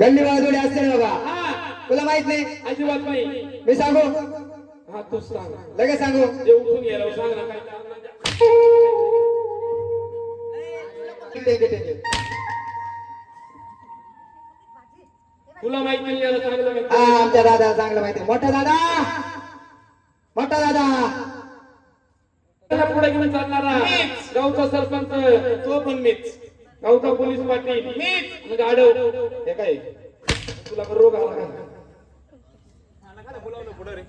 धन्यवाद जोडी असेल बाबा. हा तुला माहित नाही? अजिबात नाही. मी सांगू? हा तू सांग. लगेच सांगू. जे उठून गेला सांग ना काय कारण तुला माहित नाही याला चांगलं माहिती. हा आमच्या दादा चांगलं माहिती. मोठा दादा, मोठा दादा त्याला पुढे घेऊन चालणारा गावचा सरपंच तो पण मीच. गावचा पोलीस पाटील मीच. मग आडव हे काय तुला रोग आला का? बोलावलं पुढे रे.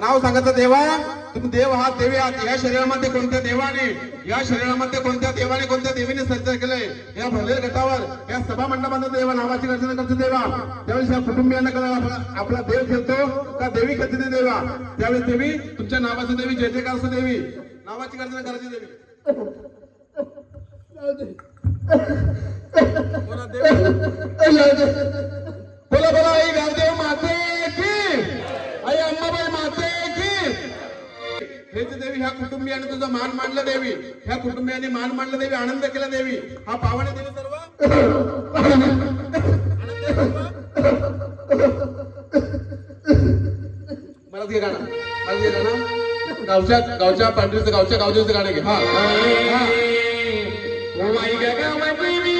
नाव सांगायचं देवा. तुम्ही देव आहात, देवी आहात. या शरीरामध्ये कोणत्या देवाने, या शरीरामध्ये कोणत्या देवाने, कोणत्या देवीने सर्जन केलंय या भरलेल्या गटावर, या सभा मंडपात देवा नावाची रचना करतो देवा. त्यावेळेस या कुटुंबियांना कळलं आपला देव खेळतो का देवी खेळते ते देवा. त्यावेळेस देवी तुमच्या नावाचं देवी, जय जयकार असो देवी, नावाची गर्जना करायची देवी. बोला देवी, बोला बोला आई गावदेव माते की, आई अंबाबाई माते की. हेच देवी ह्या कुटुंबियाने तुझं मान मांडलं देवी, ह्या कुटुंबियाने मान मांडलं देवी, आनंद केला देवी. हा पावणे देवी सर्व मला ते गाणं, मला ते गाणं गावच्या पांढरीचं गावच्या गावदेवीचं गाणं घे. हा ओ माई गावा देवी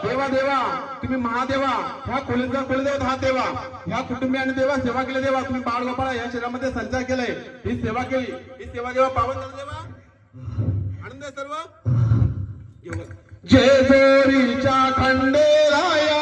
देवा देवा तुम्ही महादेवा ह्या कुलदेव कुलदेव हा देवा ह्या कुटुंबियाने देवा सेवा केली देवा तुम्ही बाळगोपाळा या शरीरामध्ये संचार केलाय ही सेवा केली ही सेवा देवा पावन झाली देवा आनंद आहे सर्व जय जोरीच्या खंडेराया